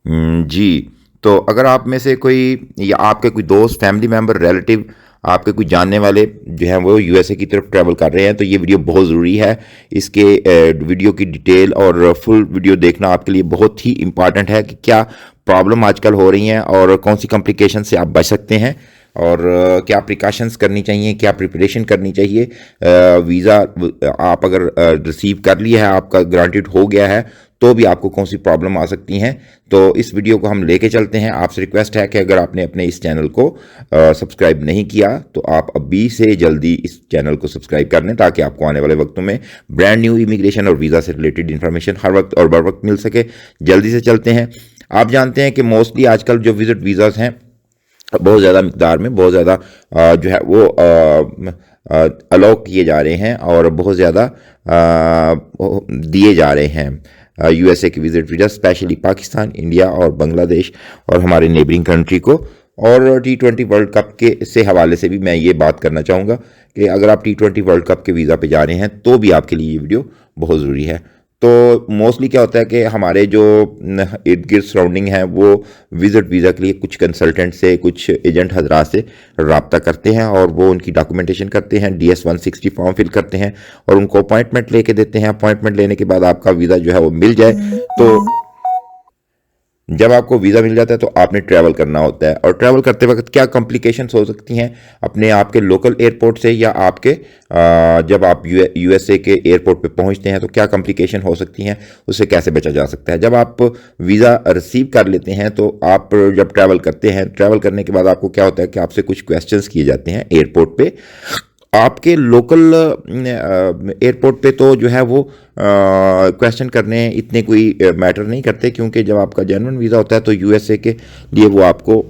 जी। तो अगर आप में से कोई या आपके कोई दोस्त, फैमिली मेंबर, रिलेटिव, आपके कोई जानने वाले जो हैं वो यूएसए की तरफ ट्रैवल कर रहे हैं, तो ये वीडियो बहुत ज़रूरी है। इसके वीडियो की डिटेल और फुल वीडियो देखना आपके लिए बहुत ही इम्पॉर्टेंट है कि क्या प्रॉब्लम आजकल हो रही हैं और कौन सी कॉम्प्लिकेशन से आप बच सकते हैं और क्या प्रिकॉशंस करनी चाहिए, क्या प्रिपरेशन करनी चाहिए। वीज़ा आप अगर रिसीव कर लिया है, आपका ग्रांटेड हो गया है, तो भी आपको कौन सी प्रॉब्लम आ सकती हैं। तो इस वीडियो को हम लेके चलते हैं। आपसे रिक्वेस्ट है कि अगर आपने अपने इस चैनल को सब्सक्राइब नहीं किया तो आप अभी से जल्दी इस चैनल को सब्सक्राइब कर लें, ताकि आपको आने वाले वक्तों में ब्रांड न्यू इमिग्रेशन और वीज़ा से रिलेटेड इन्फॉर्मेशन हर वक्त और बर वक्त मिल सके। जल्दी से चलते हैं। आप जानते हैं कि मोस्टली आजकल जो विजिट वीज़ाज़ हैं बहुत ज़्यादा मिकदार में, बहुत ज़्यादा जो है वो अलाउ किए जा रहे हैं और बहुत ज़्यादा दिए जा रहे हैं यूएसए की visit visa, specially Pakistan, India और बांग्लादेश और हमारे नेबरिंग कंट्री को। और T20 वर्ल्ड कप के से हवाले से भी मैं ये बात करना चाहूँगा कि अगर आप T20 वर्ल्ड कप के वीज़ा पे जा रहे हैं तो भी आपके लिए ये वीडियो बहुत ज़रूरी है। तो मोस्टली क्या होता है कि हमारे जो इर्द गिर्द सराउंडिंग है वो विजिट वीज़ा के लिए कुछ कंसल्टेंट से, कुछ एजेंट हजरात से रब्ता करते हैं और वो उनकी डॉक्यूमेंटेशन करते हैं, DS-160 फॉर्म फिल करते हैं और उनको अपॉइंटमेंट लेके देते हैं। अपॉइंटमेंट लेने के बाद आपका वीज़ा जो है वो मिल जाए, तो जब आपको वीज़ा मिल जाता है तो आपने ट्रैवल करना होता है। और ट्रैवल करते वक्त क्या कॉम्प्लिकेशंस हो सकती हैं अपने आपके लोकल एयरपोर्ट से या आपके जब आप यूएसए के एयरपोर्ट पे पहुंचते हैं तो क्या कॉम्प्लिकेशन हो सकती हैं, उससे कैसे बचा जा सकता है। जब आप वीज़ा रिसीव कर लेते हैं तो आप जब ट्रैवल करते हैं, ट्रैवल करने के बाद आपको क्या होता है कि आपसे कुछ क्वेश्चंस किए जाते हैं एयरपोर्ट पे। आपके लोकल एयरपोर्ट पे तो जो है वो क्वेश्चन करने इतने कोई मैटर नहीं करते, क्योंकि जब आपका जेन्युइन वीज़ा होता है तो यूएसए के लिए वो आपको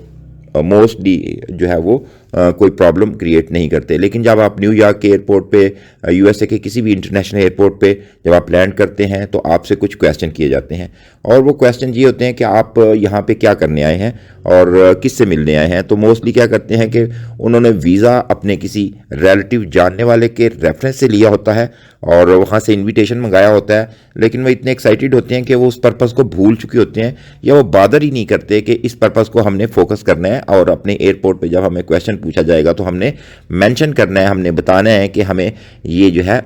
मोस्टली जो है वो कोई प्रॉब्लम क्रिएट नहीं करते। लेकिन जब आप न्यूयॉर्क के एयरपोर्ट पे, यूएसए के किसी भी इंटरनेशनल एयरपोर्ट पे जब आप लैंड करते हैं तो आपसे कुछ क्वेश्चन किए जाते हैं और वो क्वेश्चन ये होते हैं कि आप यहाँ पे क्या करने आए हैं और किससे मिलने आए हैं। तो मोस्टली क्या करते हैं कि उन्होंने वीज़ा अपने किसी रिलेटिव जानने वाले के रेफरेंस से लिया होता है और वहाँ से इनविटेशन मंगाया होता है, लेकिन वो इतने एक्साइटेड होते हैं कि वो उस पर्पज़ को भूल चुके होते हैं या वो बादर ही नहीं करते कि इस पर्पज़ को हमने फोकस करना है और अपने एयरपोर्ट पे जब हमें क्वेश्चन पूछा जाएगा तो हमने मेंशन करना है, हमने बताना है कि हमें ये जो है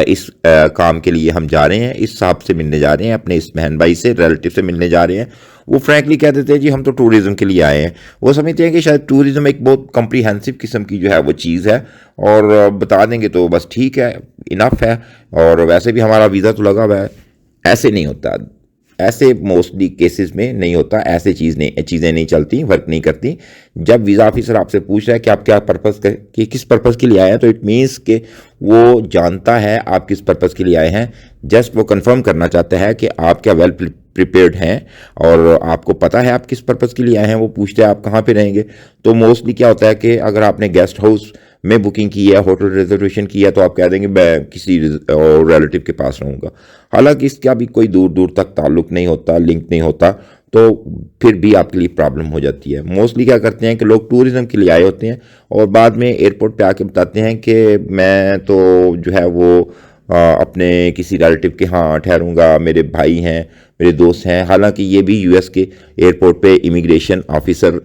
इस काम के लिए हम जा रहे हैं, इस साहब से मिलने जा रहे हैं, अपने इस बहन भाई से, रिलेटिव से मिलने जा रहे हैं। वो फ्रैंकली कह देते हैं जी हम तो टूरिज़्म के लिए आए हैं। वो समझते हैं कि शायद टूरिज़्म एक बहुत कम्प्रीहेंसिव किस्म की जो है वो चीज़ है और बता देंगे तो बस ठीक है, इनफ है, और वैसे भी हमारा वीज़ा तो लगा हुआ है। ऐसे नहीं होता, ऐसे मोस्टली केसेस में नहीं होता, ऐसे चीज़ें नहीं चलती, वर्क नहीं करती। जब वीज़ा ऑफिसर आपसे पूछ रहा है कि आप क्या पर्पज़ कि किस पर्पज़ के लिए आए हैं, तो इट मीन्स कि वो जानता है आप किस पर्पज़ के लिए आए हैं। जस्ट वो कंफर्म करना चाहता है कि आप क्या वेल प्रिपेयर्ड हैं और आपको पता है आप किस पर्पज़ के लिए आए हैं। वो पूछते हैं आप कहाँ पे रहेंगे। तो मोस्टली क्या होता है कि अगर आपने गेस्ट हाउस में बुकिंग की है, होटल रिजर्वेशन की है, तो आप कह देंगे मैं किसी रिलेटिव के पास रहूँगा। हालांकि इसका भी कोई दूर दूर तक ताल्लुक नहीं होता, लिंक नहीं होता, तो फिर भी आपके लिए प्रॉब्लम हो जाती है। मोस्टली क्या करते हैं कि लोग टूरिज़्म के लिए आए होते हैं और बाद में एयरपोर्ट पे आके बताते हैं कि मैं तो जो है वो अपने किसी रिलेटिव के यहाँ ठहरूंगा, मेरे भाई हैं, मेरे दोस्त हैं। हालांकि ये भी यूएस के एयरपोर्ट पे इमिग्रेशन ऑफिसर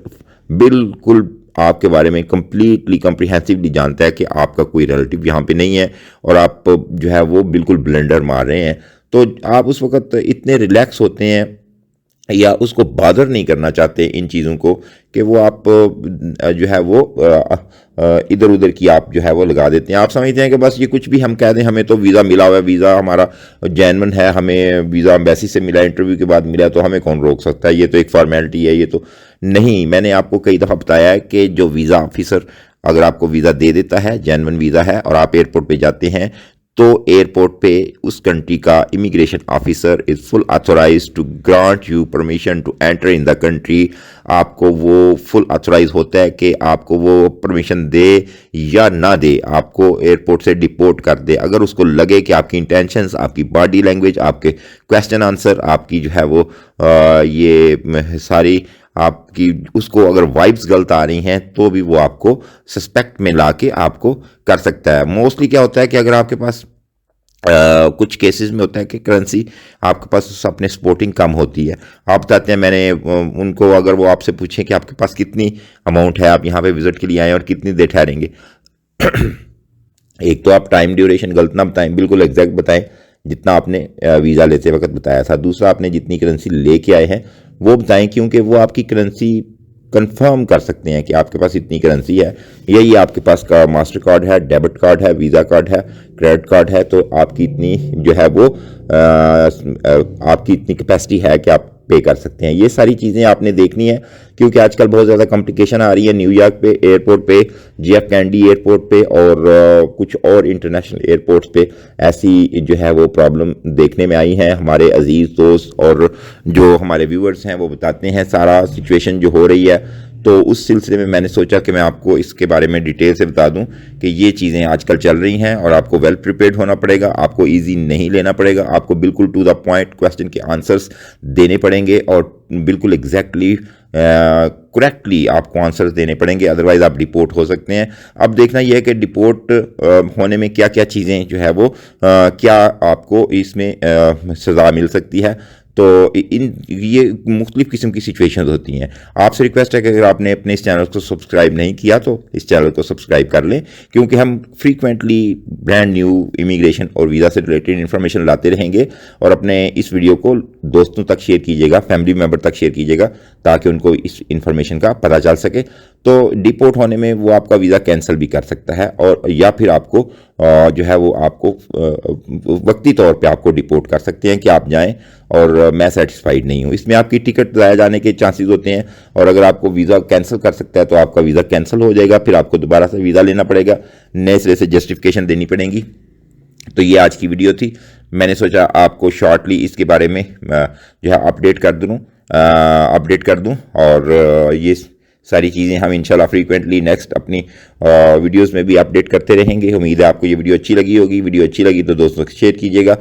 बिल्कुल आपके बारे में कंप्लीटली कम्प्रीहेंसिवली जानता है कि आपका कोई रिलेटिव यहाँ पे नहीं है और आप जो है वो बिल्कुल ब्लेंडर मार रहे हैं। तो आप उस वक्त इतने रिलैक्स होते हैं या उसको बादर नहीं करना चाहते इन चीज़ों को कि वो आप जो है वो इधर उधर की आप जो है वो लगा देते हैं। आप समझते हैं कि बस ये कुछ भी हम कह दें, हमें तो वीज़ा मिला हुआ है, वीज़ा हमारा जेन्युइन है, हमें वीज़ा एम्बेसी से मिला, इंटरव्यू के बाद मिला, तो हमें कौन रोक सकता है, ये तो एक फॉर्मेलिटी है। ये तो नहीं, मैंने आपको कई दफ़ा बताया है कि जो वीज़ा ऑफिसर अगर आपको वीज़ा दे देता है, जेन्युइन वीज़ा है, और आप एयरपोर्ट पे जाते हैं तो एयरपोर्ट पे उस कंट्री का immigration officer is full authorise to grant you permission to enter in the country. आपको वो फुल ऑथोराइज होता है कि आपको वो परमिशन दे या ना दे, आपको एयरपोर्ट से डिपोर्ट कर दे अगर उसको लगे कि आपकी इंटेंशंस, आपकी बॉडी लैंग्वेज, आपके क्वेश्चन आंसर, आपकी जो है वो ये सारी आपकी उसको अगर वाइब्स गलत आ रही हैं तो भी वो आपको सस्पेक्ट में ला के आपको कर सकता है। मोस्टली क्या होता है कि अगर आपके पास कुछ केसेस में होता है कि करेंसी आपके पास अपने सपोर्टिंग कम होती है। आप बताते हैं, मैंने उनको अगर वो आपसे पूछें कि आपके पास कितनी अमाउंट है, आप यहाँ पे विजिट के लिए आए और कितनी देर ठहरेंगे, एक तो आप टाइम ड्यूरेशन गलत ना बताएं, बिल्कुल एग्जैक्ट बताएं जितना आपने वीज़ा लेते वक्त बताया था। दूसरा, आपने जितनी करेंसी लेके आए हैं वो बताएं, क्योंकि वो आपकी करेंसी कंफर्म कर सकते हैं कि आपके पास इतनी करेंसी है। यही आपके पास का मास्टर कार्ड है, डेबिट कार्ड है, वीज़ा कार्ड है, क्रेडिट कार्ड है, तो आपकी इतनी जो है वो आपकी इतनी कैपेसिटी है कि आप पे कर सकते हैं। ये सारी चीज़ें आपने देखनी है, क्योंकि आजकल बहुत ज़्यादा कंप्लिकेशन आ रही है न्यूयॉर्क पे एयरपोर्ट पे, JF कैंडी एयरपोर्ट पे और कुछ और इंटरनेशनल एयरपोर्ट्स पे ऐसी जो है वो प्रॉब्लम देखने में आई है। हमारे अजीज़ दोस्त और जो हमारे व्यूअर्स हैं वो बताते हैं सारा सिचुएशन जो हो रही है। तो उस सिलसिले में मैंने सोचा कि मैं आपको इसके बारे में डिटेल से बता दूं कि ये चीज़ें आजकल चल रही हैं और आपको वेल प्रिपेयर्ड होना पड़ेगा। आपको इजी नहीं लेना पड़ेगा, आपको बिल्कुल टू द पॉइंट क्वेश्चन के आंसर्स देने पड़ेंगे और बिल्कुल एग्जैक्टली करेक्टली आपको आंसर्स देने पड़ेंगे, अदरवाइज आप डिपोर्ट हो सकते हैं। अब देखना यह है कि डिपोर्ट होने में क्या क्या चीज़ें जो है वो क्या आपको इसमें सज़ा मिल सकती है। तो ये मुख्तलिफ़ किस्म की सिचुएशंस होती हैं। आपसे रिक्वेस्ट है कि अगर आपने अपने इस चैनल को सब्सक्राइब नहीं किया तो इस चैनल को सब्सक्राइब कर लें, क्योंकि हम फ्रीक्वेंटली ब्रांड न्यू इमिग्रेशन और वीज़ा से रिलेटेड इन्फॉर्मेशन लाते रहेंगे। और अपने इस वीडियो को दोस्तों तक शेयर कीजिएगा, फैमिली मेम्बर तक शेयर कीजिएगा, ताकि उनको इस इन्फॉर्मेशन का पता चल सके। तो डिपोर्ट होने में वो आपका वीज़ा कैंसिल भी कर सकता है, और या फिर आपको जो है वो आपको वक्ती तौर पे आपको डिपोर्ट कर सकते हैं कि आप जाएं और मैं सेटिस्फाइड नहीं हूं। इसमें आपकी टिकट ज़ाया जाने के चांसेस होते हैं, और अगर आपको वीज़ा कैंसिल कर सकता है तो आपका वीज़ा कैंसिल हो जाएगा, फिर आपको दोबारा से वीज़ा लेना पड़ेगा, नए सिरे से जस्टिफिकेशन देनी पड़ेगी। तो ये आज की वीडियो थी, मैंने सोचा आपको शॉर्टली इसके बारे में जो है अपडेट कर दूं और ये सारी चीज़ें हम इंशाल्लाह फ्रीक्वेंटली नेक्स्ट अपनी वीडियोस में भी अपडेट करते रहेंगे। उम्मीद है आपको ये वीडियो अच्छी लगी होगी। वीडियो अच्छी लगी तो दोस्तों को शेयर कीजिएगा।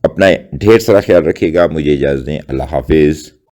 अपना ढेर सारा ख्याल रखिएगा। मुझे इजाज़त दें। अल्लाह हाफिज़।